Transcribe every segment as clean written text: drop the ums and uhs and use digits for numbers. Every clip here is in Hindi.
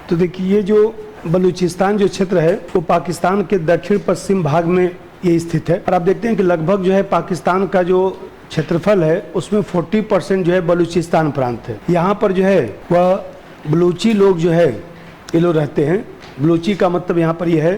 तो देखिए ये जो बलूचिस्तान जो क्षेत्र है वो पाकिस्तान के दक्षिण पश्चिम भाग में ये स्थित है और आप देखते हैं कि लगभग जो है पाकिस्तान का जो क्षेत्रफल है उसमें 40% जो है बलूचिस्तान प्रांत है। यहाँ पर जो है वह बलूची लोग जो है ये लोग रहते हैं। बलूची का मतलब यहाँ पर यह है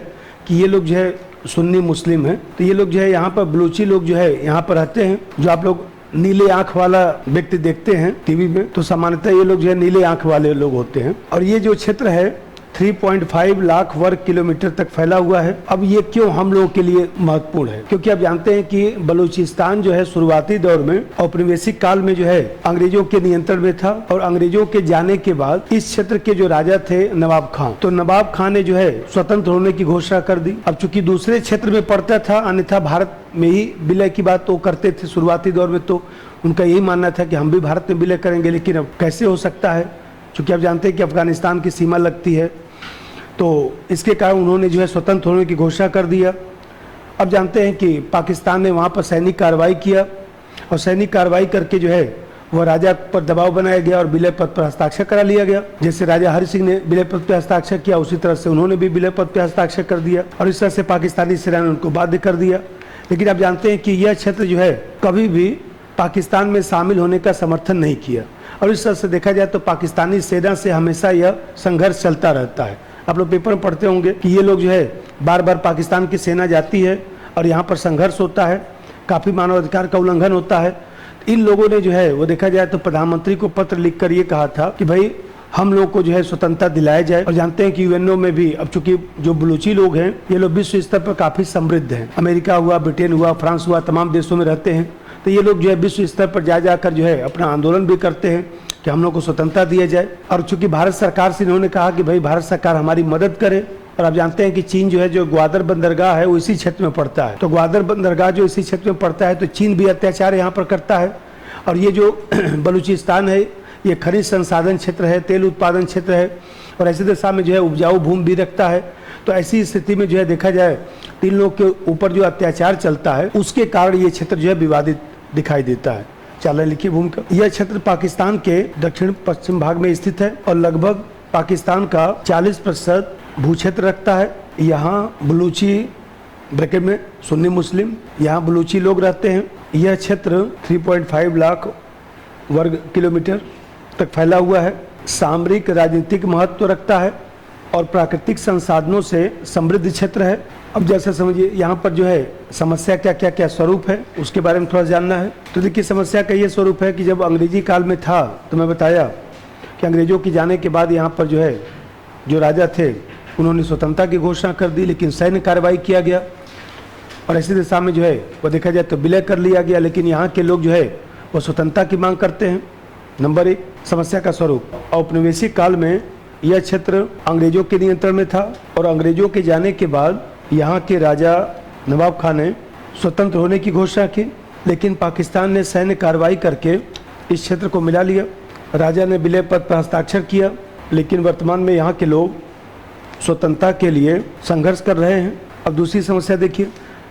कि ये लोग जो है सुन्नी मुस्लिम है, तो ये लोग जो है यहाँ पर बलूची लोग जो है यहाँ पर रहते हैं। जो आप लोग नीले आंख वाला व्यक्ति देखते हैं टीवी में, तो सामान्यतः ये लोग जो है नीले आंख वाले लोग होते हैं। और ये जो क्षेत्र है 3.5 लाख वर्ग किलोमीटर तक फैला हुआ है। अब ये क्यों हम लोगों के लिए महत्वपूर्ण है, क्योंकि आप जानते हैं कि बलूचिस्तान जो है शुरुआती दौर में औपनिवेशिक काल में जो है अंग्रेजों के नियंत्रण में था और अंग्रेजों के जाने के बाद इस क्षेत्र के जो राजा थे नवाब खान, तो नवाब खान ने जो है स्वतंत्र होने की घोषणा कर दी। अब चूंकि दूसरे क्षेत्र में पड़ता था, अन्यथा भारत में ही विलय की बात वो करते थे शुरुआती दौर में, तो उनका यही मानना था कि हम भी भारत में विलय करेंगे। लेकिन अब कैसे हो सकता है, चूंकि आप जानते हैं कि अफगानिस्तान की सीमा लगती है, तो इसके कारण उन्होंने जो है स्वतंत्र होने की घोषणा कर दिया। अब जानते हैं कि पाकिस्तान ने वहाँ पर सैनिक कार्रवाई किया और सैनिक कार्रवाई करके जो है वह राजा पर दबाव बनाया गया और विलय पत्र पर हस्ताक्षर करा लिया गया। जैसे राजा हरि सिंह ने विलय पत्र पर हस्ताक्षर किया, उसी तरह से उन्होंने भी विलय पत्र पर हस्ताक्षर कर दिया और इस तरह से पाकिस्तानी सेना ने उनको बाध्य कर दिया। लेकिन आप जानते हैं कि यह क्षेत्र जो है कभी भी पाकिस्तान में शामिल होने का समर्थन नहीं किया और इस तरह से देखा जाए तो पाकिस्तानी सेना से हमेशा यह संघर्ष चलता रहता है। आप लोग पेपर में पढ़ते होंगे कि ये लोग जो है बार बार पाकिस्तान की सेना जाती है और यहाँ पर संघर्ष होता है, काफ़ी मानवाधिकार का उल्लंघन होता है। इन लोगों ने जो है वो देखा जाए तो प्रधानमंत्री को पत्र लिखकर ये कहा था कि भाई हम लोग को जो है स्वतंत्रता दिलाया जाए। और जानते हैं कि यूएनओ में भी अब चूंकि जो बलूची लोग हैं ये लोग विश्व स्तर पर काफ़ी समृद्ध हैं, अमेरिका हुआ, ब्रिटेन हुआ, फ्रांस हुआ, तमाम देशों में रहते हैं, तो ये लोग जो है विश्व स्तर पर जा जाकर जो है अपना आंदोलन भी करते हैं कि हम लोग को स्वतंत्रता दिया जाए। और चूंकि भारत सरकार से इन्होंने कहा कि भाई भारत सरकार हमारी मदद करे। और आप जानते हैं कि चीन जो है जो ग्वादर बंदरगाह है वो इसी क्षेत्र में पड़ता है, तो ग्वादर बंदरगाह जो इसी क्षेत्र में पड़ता है तो चीन भी अत्याचार यहाँ पर करता है। और ये जो बलूचिस्तान है ये खनिज संसाधन क्षेत्र है, तेल उत्पादन क्षेत्र है और ऐसी दिशा में जो है उपजाऊ भूमि भी रखता है। तो ऐसी स्थिति में जो है देखा जाए तीन लोग के ऊपर जो अत्याचार चलता है उसके कारण ये क्षेत्र जो है विवादित दिखाई देता है। चाला लिखिए भूमिका। यह क्षेत्र पाकिस्तान के दक्षिण पश्चिम भाग में स्थित है और लगभग पाकिस्तान का 40% भू क्षेत्र रखता है। यहाँ बलूची ब्रैकेट में सुन्नी मुस्लिम, यहाँ बलूची लोग रहते हैं। यह क्षेत्र 3.5 लाख वर्ग किलोमीटर तक फैला हुआ है, सामरिक राजनीतिक महत्व रखता है और प्राकृतिक संसाधनों से समृद्ध क्षेत्र है। अब जैसे समझिए यहाँ पर जो है समस्या क्या स्वरूप है उसके बारे में थोड़ा जानना है। तो देखिए समस्या का ये स्वरूप है कि जब अंग्रेजी काल में था तो मैं बताया कि अंग्रेजों के जाने के बाद यहाँ पर जो है जो राजा थे उन्होंने स्वतंत्रता की घोषणा कर दी, लेकिन सैन्य कार्रवाई किया गया और ऐसी दिशा में जो है वो देखा जाए तो विलय कर लिया गया। लेकिन यहाँ के लोग जो है वो स्वतंत्रता की मांग करते हैं। नंबर 1 समस्या का स्वरूप, औपनिवेशिक काल में यह क्षेत्र अंग्रेजों के नियंत्रण में था और अंग्रेजों के जाने के बाद यहाँ के राजा नवाब खान ने स्वतंत्र होने की घोषणा की, लेकिन पाकिस्तान ने सैन्य कार्रवाई करके इस क्षेत्र को मिला लिया। राजा ने विलय पत्र पर हस्ताक्षर किया, लेकिन वर्तमान में यहाँ के लोग स्वतंत्रता के लिए संघर्ष कर रहे हैं। अब दूसरी समस्या देखिए,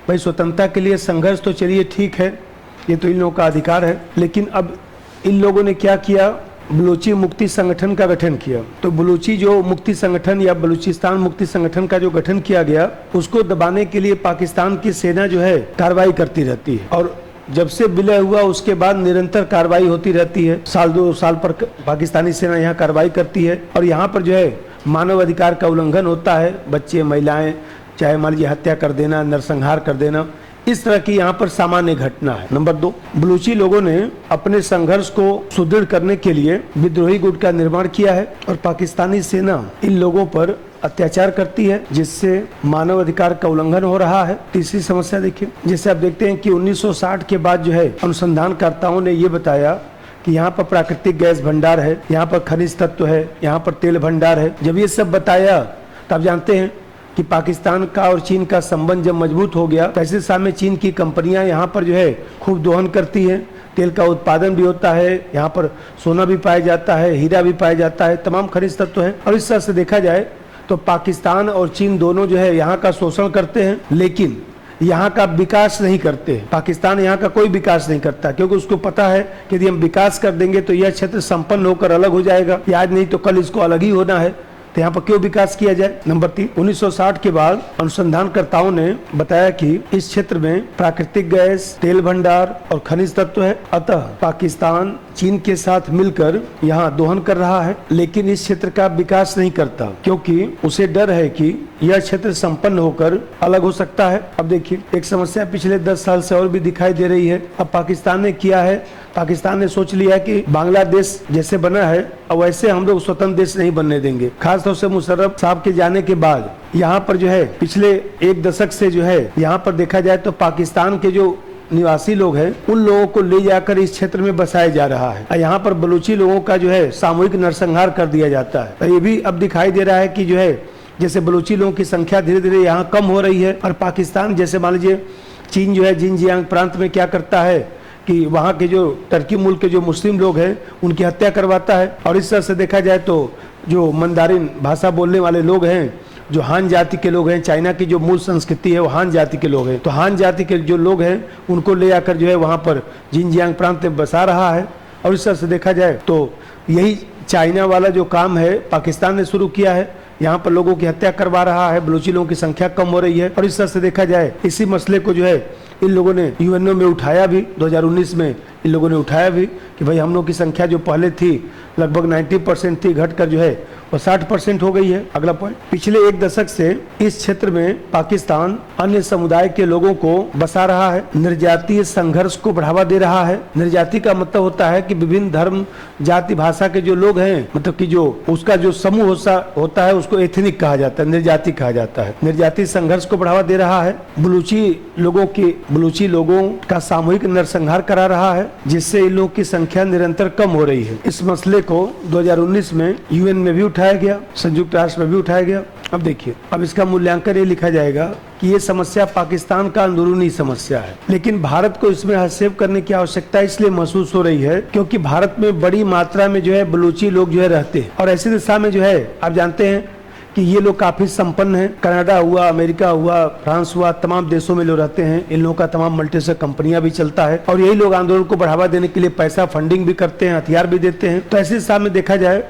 भाई स्वतंत्रता के लिए संघर्ष तो चलिए ठीक है, ये तो इन लोगों का अधिकार है, लेकिन अब इन लोगों ने क्या किया, बलूची मुक्ति संगठन का गठन किया। तो बलूची जो मुक्ति संगठन या बलूचिस्तान मुक्ति संगठन का जो गठन किया गया उसको दबाने के लिए पाकिस्तान की सेना जो है कार्रवाई करती रहती है और जब से विलय हुआ उसके बाद निरंतर कार्रवाई होती रहती है। साल 2 साल पर पाकिस्तानी सेना यहाँ कार्रवाई करती है और यहाँ पर जो है मानव अधिकार का उल्लंघन होता है। बच्चे, महिलाएं, चाहे मान लीजिए हत्या कर देना, नरसंहार कर देना, इस तरह की यहाँ पर सामान्य घटना है। नंबर 2, बलूची लोगों ने अपने संघर्ष को सुदृढ़ करने के लिए विद्रोही गुट का निर्माण किया है और पाकिस्तानी सेना इन लोगों पर अत्याचार करती है जिससे मानव अधिकार का उल्लंघन हो रहा है। तीसरी समस्या देखिए, जैसे आप देखते हैं कि 1960 के बाद जो है अनुसंधानकर्ताओं ने ये बताया कि यहाँ पर प्राकृतिक गैस भंडार है, यहाँ पर खनिज तत्व है, यहाँ पर तेल भंडार है। जब ये सब बताया तो आप जानते हैं कि पाकिस्तान का और चीन का संबंध जब मजबूत हो गया, ऐसे सामने चीन की कंपनियां यहाँ पर जो है खूब दोहन करती हैं, तेल का उत्पादन भी होता है, यहाँ पर सोना भी पाया जाता है, हीरा भी पाया जाता है, तमाम खनिज तत्व हैं। और इस तरह से देखा जाए तो पाकिस्तान और चीन दोनों जो है यहाँ का शोषण करते हैं, लेकिन यहाँ का विकास नहीं करते। पाकिस्तान यहाँ का कोई विकास नहीं करता क्योंकि उसको पता है कि यदि हम विकास कर देंगे तो यह क्षेत्र संपन्न होकर अलग हो जाएगा, आज नहीं तो कल इसको अलग ही होना है। तो यहाँ पर क्यों विकास किया जाए। नंबर 3, 1960 के बाद अनुसंधानकर्ताओं ने बताया कि इस क्षेत्र में प्राकृतिक गैस, तेल भंडार और खनिज तत्व है, अतः पाकिस्तान चीन के साथ मिलकर यहाँ दोहन कर रहा है, लेकिन इस क्षेत्र का विकास नहीं करता क्योंकि उसे डर है कि यह क्षेत्र संपन्न होकर अलग हो सकता है। अब देखिए, एक समस्या पिछले 10 साल से और भी दिखाई दे रही है। अब पाकिस्तान ने किया है, पाकिस्तान ने सोच लिया है कि बांग्लादेश जैसे बना है अब वैसे हम लोग स्वतंत्र देश नहीं बनने देंगे। खासतौर से मुशर्रफ साहब के जाने के बाद यहाँ पर जो है पिछले 1 दशक से जो है यहाँ पर देखा जाए तो पाकिस्तान के जो निवासी लोग हैं उन लोगों को ले जाकर इस क्षेत्र में बसाया जा रहा है। यहाँ पर बलूची लोगों का जो है सामूहिक नरसंहार कर दिया जाता है। तो ये भी अब दिखाई दे रहा है कि जो है जैसे बलूची लोगों की संख्या धीरे धीरे यहाँ कम हो रही है और पाकिस्तान जैसे मान लीजिए चीन जो है जिनजियांग प्रांत में क्या करता है कि वहाँ के जो टर्की मुल्क के जो मुस्लिम लोग हैं उनकी हत्या करवाता है। और इस तरह से देखा जाए तो जो मंदारिन भाषा बोलने वाले लोग हैं, जो हान जाति के लोग हैं, चाइना की जो मूल संस्कृति है वो हान जाति के लोग हैं, तो हान जाति के जो लोग हैं उनको ले आकर जो है वहाँ पर जिनजियांग प्रांत में बसा रहा है। और इस तरह से देखा जाए तो यही चाइना वाला जो काम है पाकिस्तान ने शुरू किया है, यहाँ पर लोगों की हत्या करवा रहा है, बलूची लोगों की संख्या कम हो रही है। और इस तरह से देखा जाए इसी मसले को जो है इन लोगों ने यूएनओ में उठाया भी, 2019 में इन लोगों ने उठाया भी कि भाई हम लोग की संख्या जो पहले थी लगभग 90% थी, घटकर जो है वो 60% हो गई है। अगला पॉइंट, पिछले 1 दशक से इस क्षेत्र में पाकिस्तान अन्य समुदाय के लोगों को बसा रहा है, निर्जातीय संघर्ष को बढ़ावा दे रहा है। निर्जाति का मतलब होता है कि विभिन्न धर्म, जाति, भाषा के जो लोग हैं, मतलब कि जो उसका जो समूह होता है उसको एथनिक कहा जाता है, निर्जाति कहा जाता है। निर्जातीय संघर्ष को बढ़ावा दे रहा है, बलूची लोगों का सामूहिक नरसंहार करा रहा है, जिससे इन लोगों की संख्या निरंतर कम हो रही है। इस मसले को 2019 में यूएन में भी उठाया गया, संयुक्त राष्ट्र में भी उठाया गया। अब देखिए, अब इसका मूल्यांकन ये लिखा जाएगा कि ये समस्या पाकिस्तान का अंदरूनी समस्या है, लेकिन भारत को इसमें हस्तक्षेप करने की आवश्यकता इसलिए महसूस हो रही है क्योंकि भारत में बड़ी मात्रा में जो है बलूची लोग जो है रहते हैं। और ऐसी दिशा में जो है आप जानते हैं कि ये लोग काफी संपन्न हैं। कनाडा हुआ, अमेरिका हुआ, फ्रांस हुआ, तमाम देशों में लोग रहते हैं। इन लोगों का तमाम मल्टीनेशनल कंपनियां भी चलता है और यही लोग आंदोलन को बढ़ावा देने के लिए पैसा फंडिंग भी करते हैं, हथियार भी देते हैं। तो ऐसे दिशा में देखा जाए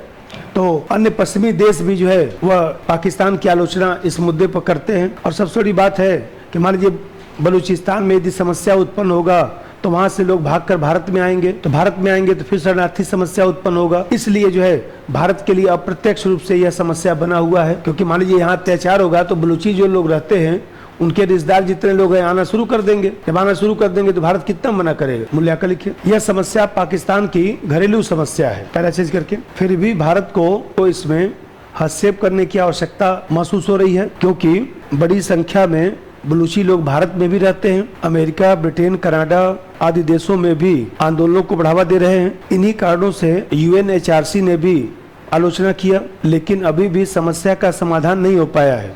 तो अन्य पश्चिमी देश भी जो है वह पाकिस्तान की आलोचना इस मुद्दे पर करते हैं। और सबसे बड़ी बात है कि मान लीजिए बलूचिस्तान में यदि समस्या उत्पन्न होगा तो वहां से लोग भागकर भारत में आएंगे, तो भारत में आएंगे तो फिर शरणार्थी समस्या उत्पन्न होगा। इसलिए जो है भारत के लिए अप्रत्यक्ष रूप से यह समस्या बना हुआ है, क्योंकि मान लीजिए यहाँ अत्याचार होगा तो बलूची जो लोग रहते हैं उनके रिश्तेदार जितने लोग हैं आना शुरू कर देंगे। जब आना शुरू कर देंगे तो भारत कितना मना करेगा। मूल्यांकन लिखिए, यह समस्या पाकिस्तान की घरेलू समस्या है, पहला चीज करके। फिर भी भारत को इसमें हस्तक्षेप करने की आवश्यकता महसूस हो रही है क्योंकि बड़ी संख्या में बलूची लोग भारत में भी रहते हैं, अमेरिका, ब्रिटेन, कनाडा आदि देशों में भी आंदोलनों को बढ़ावा दे रहे हैं। इन्हीं कारणों से यूएनएचआरसी ने भी आलोचना किया, लेकिन अभी भी समस्या का समाधान नहीं हो पाया है।